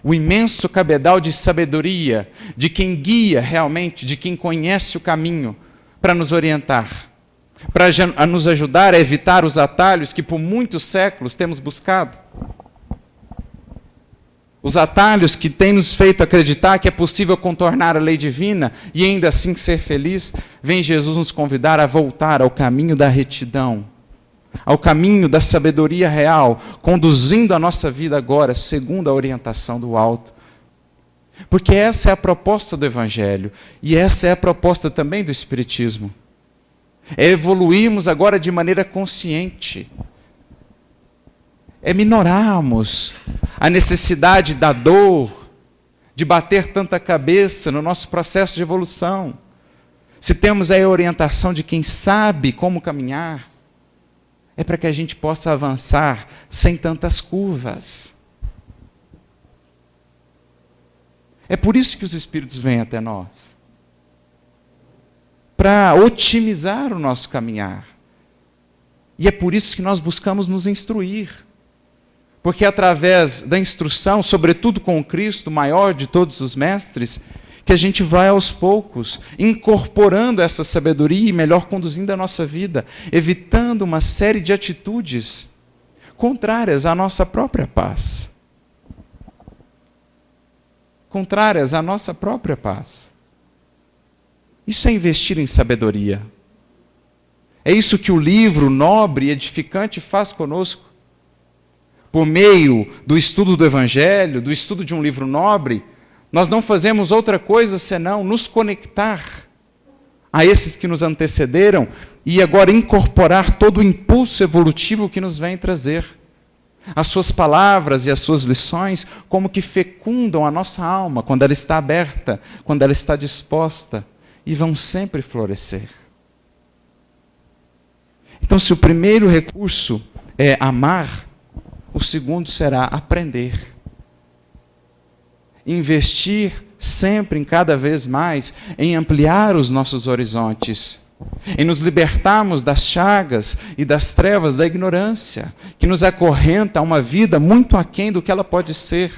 o imenso cabedal de sabedoria de quem guia realmente, de quem conhece o caminho para nos orientar, para nos ajudar a evitar os atalhos que por muitos séculos temos buscado. Os atalhos que têm nos feito acreditar que é possível contornar a lei divina e ainda assim ser feliz. Vem Jesus nos convidar a voltar ao caminho da retidão, ao caminho da sabedoria real, conduzindo a nossa vida agora segundo a orientação do alto. Porque essa é a proposta do Evangelho e essa é a proposta também do Espiritismo. É evoluirmos agora de maneira consciente. É minorarmos a necessidade da dor, de bater tanta cabeça no nosso processo de evolução. Se temos aí a orientação de quem sabe como caminhar, é para que a gente possa avançar sem tantas curvas. É por isso que os Espíritos vêm até nós. Para otimizar o nosso caminhar. E é por isso que nós buscamos nos instruir. Porque através da instrução, sobretudo com o Cristo, maior de todos os mestres, que a gente vai aos poucos incorporando essa sabedoria e melhor conduzindo a nossa vida, evitando uma série de atitudes contrárias à nossa própria paz. Contrárias à nossa própria paz. Isso é investir em sabedoria. É isso que o livro nobre e edificante faz conosco. Por meio do estudo do Evangelho, do estudo de um livro nobre, nós não fazemos outra coisa senão nos conectar a esses que nos antecederam e agora incorporar todo o impulso evolutivo que nos vem trazer. As suas palavras e as suas lições como que fecundam a nossa alma quando ela está aberta, quando ela está disposta, e vão sempre florescer. Então, se o primeiro recurso é amar, o segundo será aprender. Investir sempre, em cada vez mais, em ampliar os nossos horizontes, em nos libertarmos das chagas e das trevas da ignorância, que nos acorrenta a uma vida muito aquém do que ela pode ser.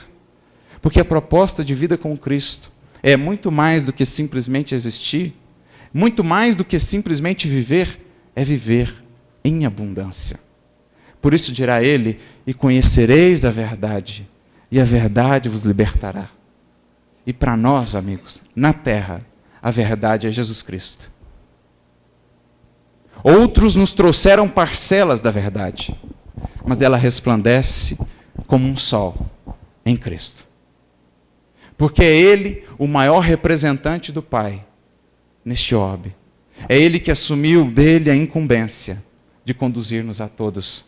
Porque a proposta de vida com Cristo é muito mais do que simplesmente existir, muito mais do que simplesmente viver, é viver em abundância. Por isso dirá ele, e conhecereis a verdade, e a verdade vos libertará. E para nós, amigos, na terra, a verdade é Jesus Cristo. Outros nos trouxeram parcelas da verdade, mas ela resplandece como um sol em Cristo. Porque é Ele o maior representante do Pai neste orbe. É Ele que assumiu dele a incumbência de conduzir-nos a todos.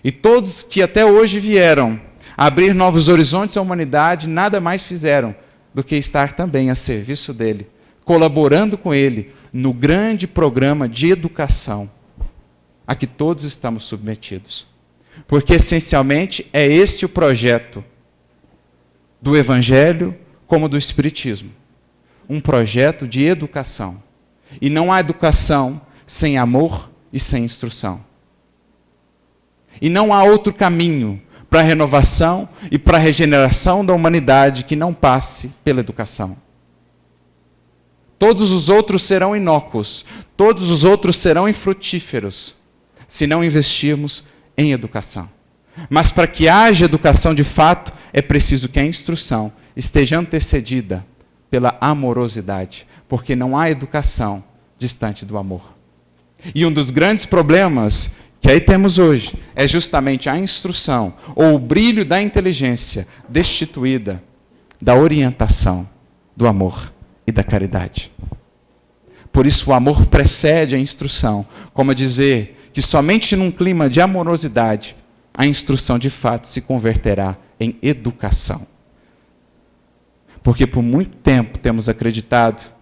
E todos que até hoje vieram abrir novos horizontes à humanidade, nada mais fizeram do que estar também a serviço dele, colaborando com ele no grande programa de educação a que todos estamos submetidos. Porque, essencialmente, é este o projeto do Evangelho como do Espiritismo. Um projeto de educação. E não há educação sem amor e sem instrução. E não há outro caminho para a renovação e para a regeneração da humanidade que não passe pela educação. Todos os outros serão inócuos, todos os outros serão infrutíferos, se não investirmos em educação. Mas para que haja educação de fato, é preciso que a instrução esteja antecedida pela amorosidade, porque não há educação distante do amor. E um dos grandes problemas que aí temos hoje é justamente a instrução, ou o brilho da inteligência destituída da orientação, do amor e da caridade. Por isso o amor precede a instrução, como a dizer que somente num clima de amorosidade a instrução de fato se converterá em educação. Porque por muito tempo temos acreditado,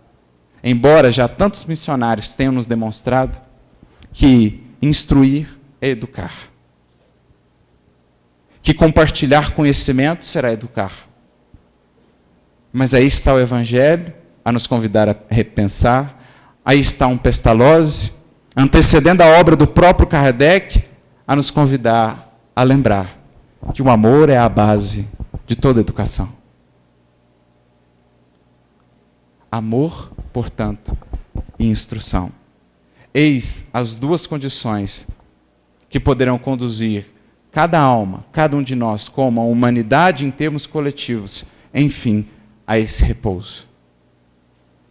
embora já tantos missionários tenham nos demonstrado, que instruir é educar. Que compartilhar conhecimento será educar. Mas aí está o Evangelho a nos convidar a repensar. Aí está um Pestalozzi, antecedendo a obra do próprio Kardec, a nos convidar a lembrar que o amor é a base de toda educação. Amor, portanto, e instrução. Eis as duas condições que poderão conduzir cada alma, cada um de nós, como a humanidade em termos coletivos, enfim, a esse repouso.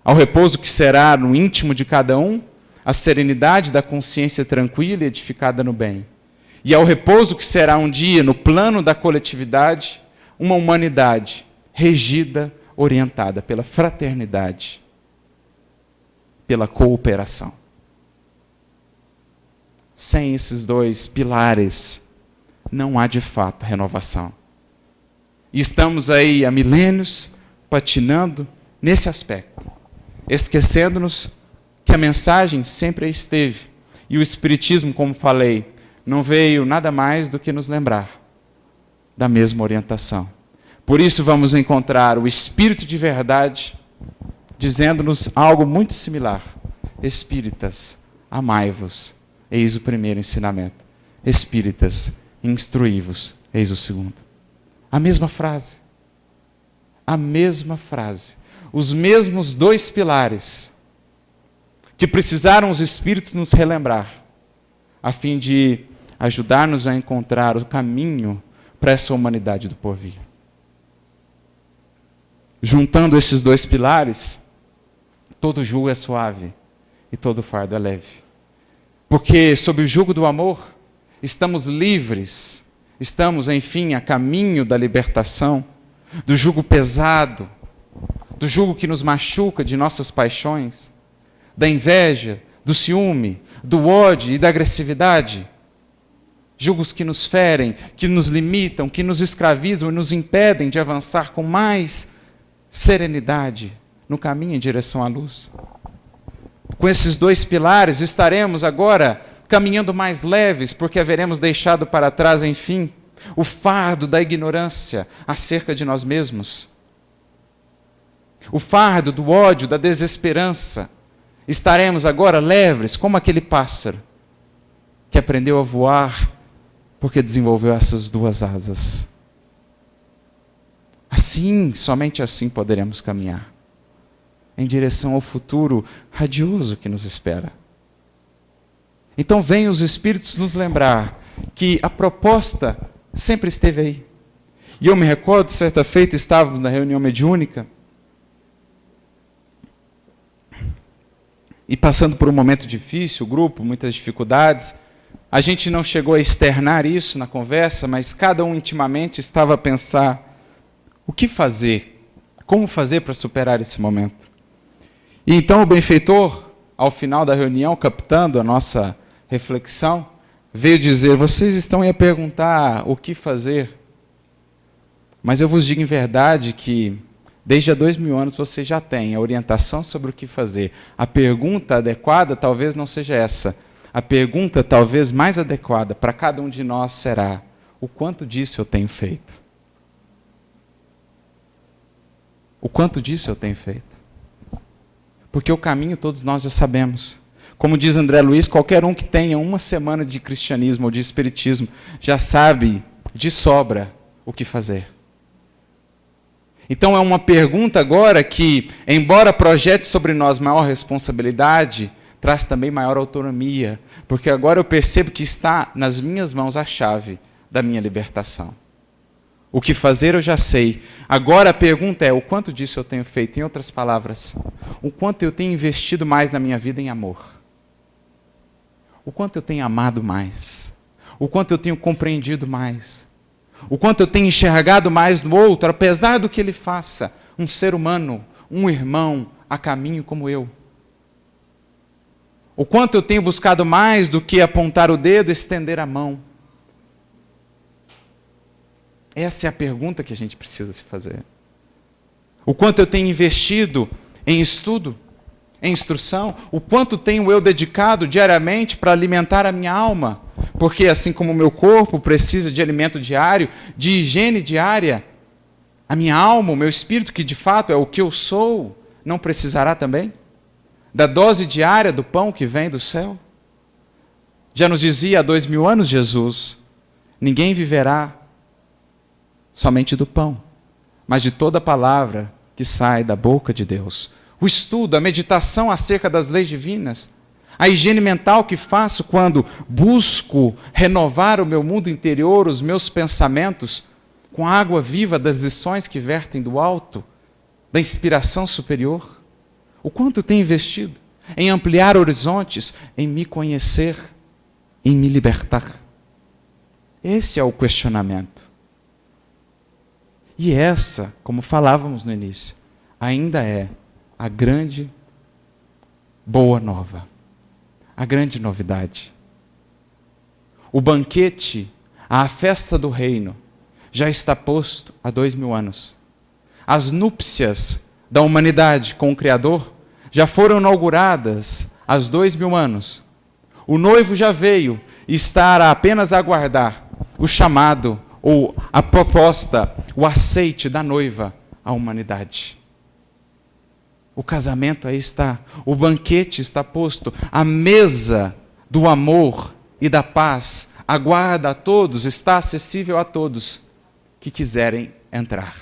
Ao repouso que será no íntimo de cada um, a serenidade da consciência tranquila e edificada no bem. E ao repouso que será um dia, no plano da coletividade, uma humanidade regida, orientada pela fraternidade, pela cooperação. Sem esses dois pilares, não há de fato renovação. E estamos aí há milênios patinando nesse aspecto, esquecendo-nos que a mensagem sempre esteve. E o Espiritismo, como falei, não veio nada mais do que nos lembrar da mesma orientação. Por isso vamos encontrar o Espírito de verdade dizendo-nos algo muito similar. Espíritas, amai-vos, eis o primeiro ensinamento. Espíritas, instruí-vos, eis o segundo. A mesma frase. A mesma frase. Os mesmos dois pilares que precisaram os Espíritos nos relembrar, a fim de ajudar-nos a encontrar o caminho para essa humanidade do porvir. Juntando esses dois pilares, todo jugo é suave e todo fardo é leve. Porque sob o jugo do amor, estamos livres, estamos, enfim, a caminho da libertação, do jugo pesado, do jugo que nos machuca de nossas paixões, da inveja, do ciúme, do ódio e da agressividade. Jugos que nos ferem, que nos limitam, que nos escravizam e nos impedem de avançar com mais serenidade no caminho em direção à luz. Com esses dois pilares estaremos agora caminhando mais leves, porque haveremos deixado para trás, enfim, o fardo da ignorância acerca de nós mesmos. O fardo do ódio, da desesperança. Estaremos agora leves, como aquele pássaro que aprendeu a voar porque desenvolveu essas duas asas. Assim, somente assim poderemos caminhar em direção ao futuro radioso que nos espera. Então venham os Espíritos nos lembrar que a proposta sempre esteve aí. E eu me recordo, certa feita, estávamos na reunião mediúnica, e passando por um momento difícil, o grupo, muitas dificuldades, a gente não chegou a externar isso na conversa, mas cada um intimamente estava a pensar o que fazer, como fazer para superar esse momento. E então o benfeitor, ao final da reunião, captando a nossa reflexão, veio dizer: vocês estão aí a perguntar o que fazer, mas eu vos digo em verdade que desde há 2000 anos você já tem a orientação sobre o que fazer. A pergunta adequada talvez não seja essa. A pergunta talvez mais adequada para cada um de nós será: o quanto disso eu tenho feito? O quanto disso eu tenho feito? Porque o caminho todos nós já sabemos. Como diz André Luiz, qualquer um que tenha uma semana de cristianismo ou de espiritismo já sabe de sobra o que fazer. Então é uma pergunta agora que, embora projete sobre nós maior responsabilidade, traz também maior autonomia, porque agora eu percebo que está nas minhas mãos a chave da minha libertação. O que fazer eu já sei. Agora a pergunta é: o quanto disso eu tenho feito? Em outras palavras, o quanto eu tenho investido mais na minha vida em amor? O quanto eu tenho amado mais? O quanto eu tenho compreendido mais? O quanto eu tenho enxergado mais no outro, apesar do que ele faça, um ser humano, um irmão, a caminho como eu? O quanto eu tenho buscado mais do que apontar o dedo, estender a mão? Essa é a pergunta que a gente precisa se fazer. O quanto eu tenho investido em estudo, em instrução? O quanto tenho eu dedicado diariamente para alimentar a minha alma? Porque assim como o meu corpo precisa de alimento diário, de higiene diária, a minha alma, o meu espírito, que de fato é o que eu sou, não precisará também? Da dose diária do pão que vem do céu? Já nos dizia há 2000 anos Jesus: ninguém viverá somente do pão, mas de toda palavra que sai da boca de Deus. O estudo, a meditação acerca das leis divinas, a higiene mental que faço quando busco renovar o meu mundo interior, os meus pensamentos, com a água viva das lições que vertem do alto, da inspiração superior. O quanto tenho investido em ampliar horizontes, em me conhecer, em me libertar. Esse é o questionamento. E essa, como falávamos no início, ainda é a grande boa nova, a grande novidade. O banquete, a festa do reino, já está posto há 2000 anos. As núpcias da humanidade com o Criador já foram inauguradas há 2000 anos. O noivo já veio e está a apenas aguardar o chamado, ou a proposta, o aceite da noiva à humanidade. O casamento aí está, o banquete está posto, a mesa do amor e da paz aguarda a todos, está acessível a todos que quiserem entrar.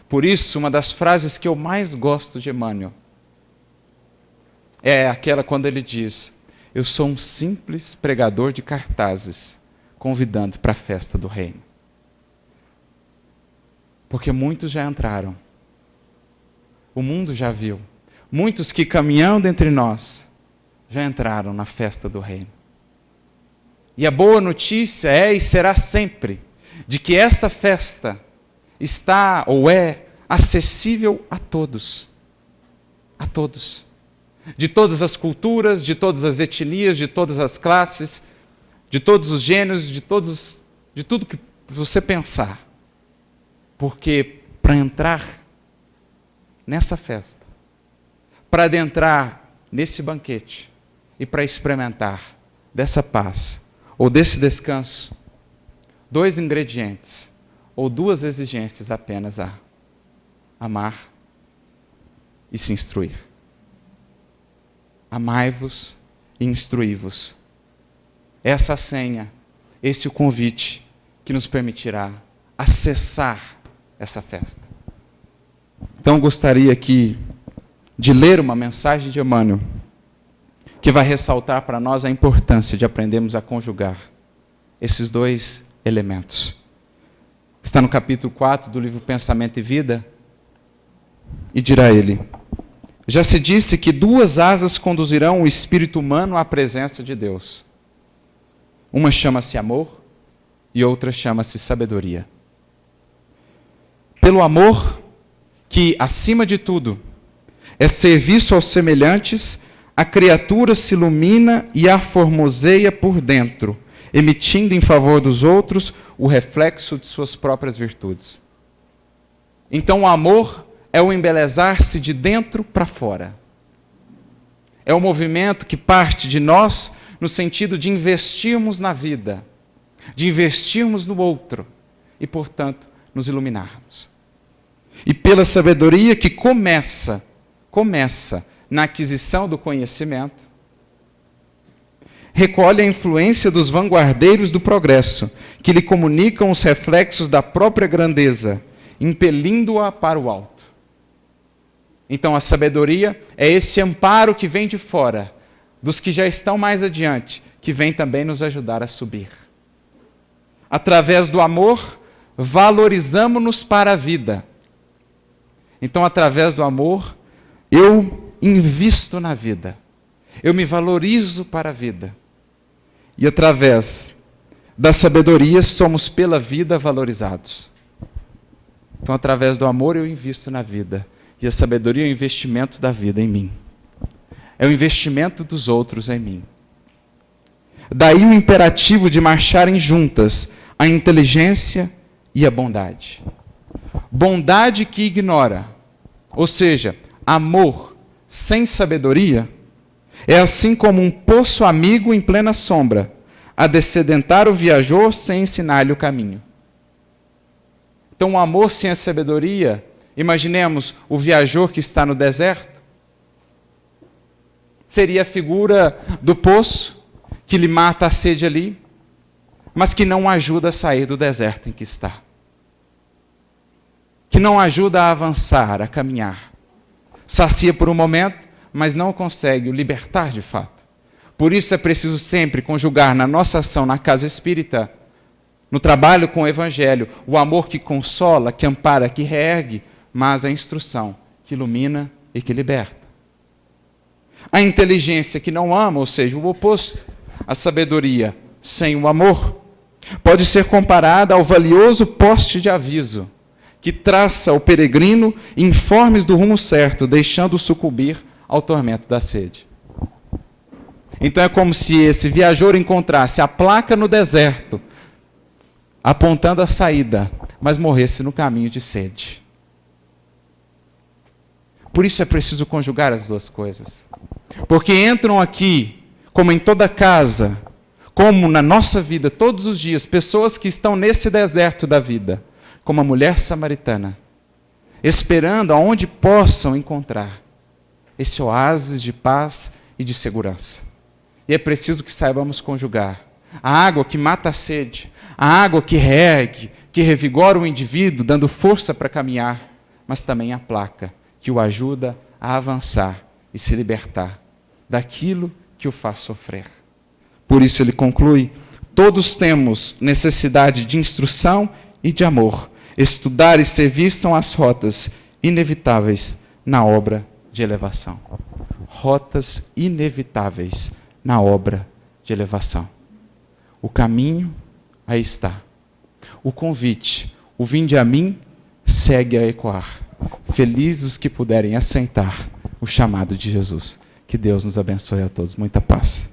Por isso, uma das frases que eu mais gosto de Emmanuel é aquela quando ele diz: eu sou um simples pregador de cartazes, convidando para a festa do reino. Porque muitos já entraram. O mundo já viu. Muitos que caminhando entre nós já entraram na festa do reino. E a boa notícia é e será sempre de que essa festa está ou é acessível a todos. A todos. De todas as culturas, de todas as etnias, de todas as classes, de todos os gêneros, de tudo que você pensar. Porque para entrar nessa festa, para adentrar nesse banquete e para experimentar dessa paz ou desse descanso, 2 ingredientes ou 2 exigências apenas há: amar e se instruir. Amai-vos e instruí-vos. Essa a senha, esse o convite que nos permitirá acessar essa festa. Então gostaria aqui de ler uma mensagem de Emmanuel que vai ressaltar para nós a importância de aprendermos a conjugar esses 2 elementos. Está no capítulo 4 do livro Pensamento e Vida, e dirá ele: já se disse que 2 asas conduzirão o espírito humano à presença de Deus. Uma chama-se amor e outra chama-se sabedoria. Pelo amor, que, acima de tudo, é serviço aos semelhantes, a criatura se ilumina e a formoseia por dentro, emitindo em favor dos outros o reflexo de suas próprias virtudes. Então o amor é o embelezar-se de dentro para fora. É o movimento que parte de nós no sentido de investirmos na vida, de investirmos no outro e, portanto, nos iluminarmos. E pela sabedoria que começa na aquisição do conhecimento, recolhe a influência dos vanguardeiros do progresso, que lhe comunicam os reflexos da própria grandeza, impelindo-a para o alto. Então a sabedoria é esse amparo que vem de fora, dos que já estão mais adiante, que vem também nos ajudar a subir. Através do amor, valorizamo-nos para a vida. Então, através do amor, eu invisto na vida. Eu me valorizo para a vida. E através da sabedoria, somos pela vida valorizados. Então, através do amor, eu invisto na vida. E a sabedoria é o investimento da vida em mim. É o investimento dos outros em mim. Daí o imperativo de marcharem juntas a inteligência e a bondade. Bondade que ignora, ou seja, amor sem sabedoria, é assim como um poço amigo em plena sombra, a dessedentar o viajor sem ensinar-lhe o caminho. Então, o amor sem a sabedoria, imaginemos o viajor que está no deserto, seria a figura do poço que lhe mata a sede ali, mas que não ajuda a sair do deserto em que está. Que não ajuda a avançar, a caminhar. Sacia por um momento, mas não consegue o libertar de fato. Por isso é preciso sempre conjugar na nossa ação na casa espírita, no trabalho com o Evangelho, o amor que consola, que ampara, que reergue, mas a instrução que ilumina e que liberta. A inteligência que não ama, ou seja, o oposto, a sabedoria sem o amor, pode ser comparada ao valioso poste de aviso que traça o peregrino informes do rumo certo, deixando-o sucumbir ao tormento da sede. Então é como se esse viajor encontrasse a placa no deserto, apontando a saída, mas morresse no caminho de sede. Por isso é preciso conjugar as duas coisas. Porque entram aqui, como em toda casa, como na nossa vida, todos os dias, pessoas que estão nesse deserto da vida, como a mulher samaritana, esperando aonde possam encontrar esse oásis de paz e de segurança. E é preciso que saibamos conjugar a água que mata a sede, a água que reergue, que revigora o indivíduo, dando força para caminhar, mas também a placa que o ajuda a avançar e se libertar daquilo que o faz sofrer. Por isso ele conclui: todos temos necessidade de instrução e de amor. Estudar e servir são as rotas inevitáveis na obra de elevação. Rotas inevitáveis na obra de elevação. O caminho, aí está. O convite, o vinde a mim, segue a ecoar. Felizes os que puderem aceitar o chamado de Jesus. Que Deus nos abençoe a todos. Muita paz.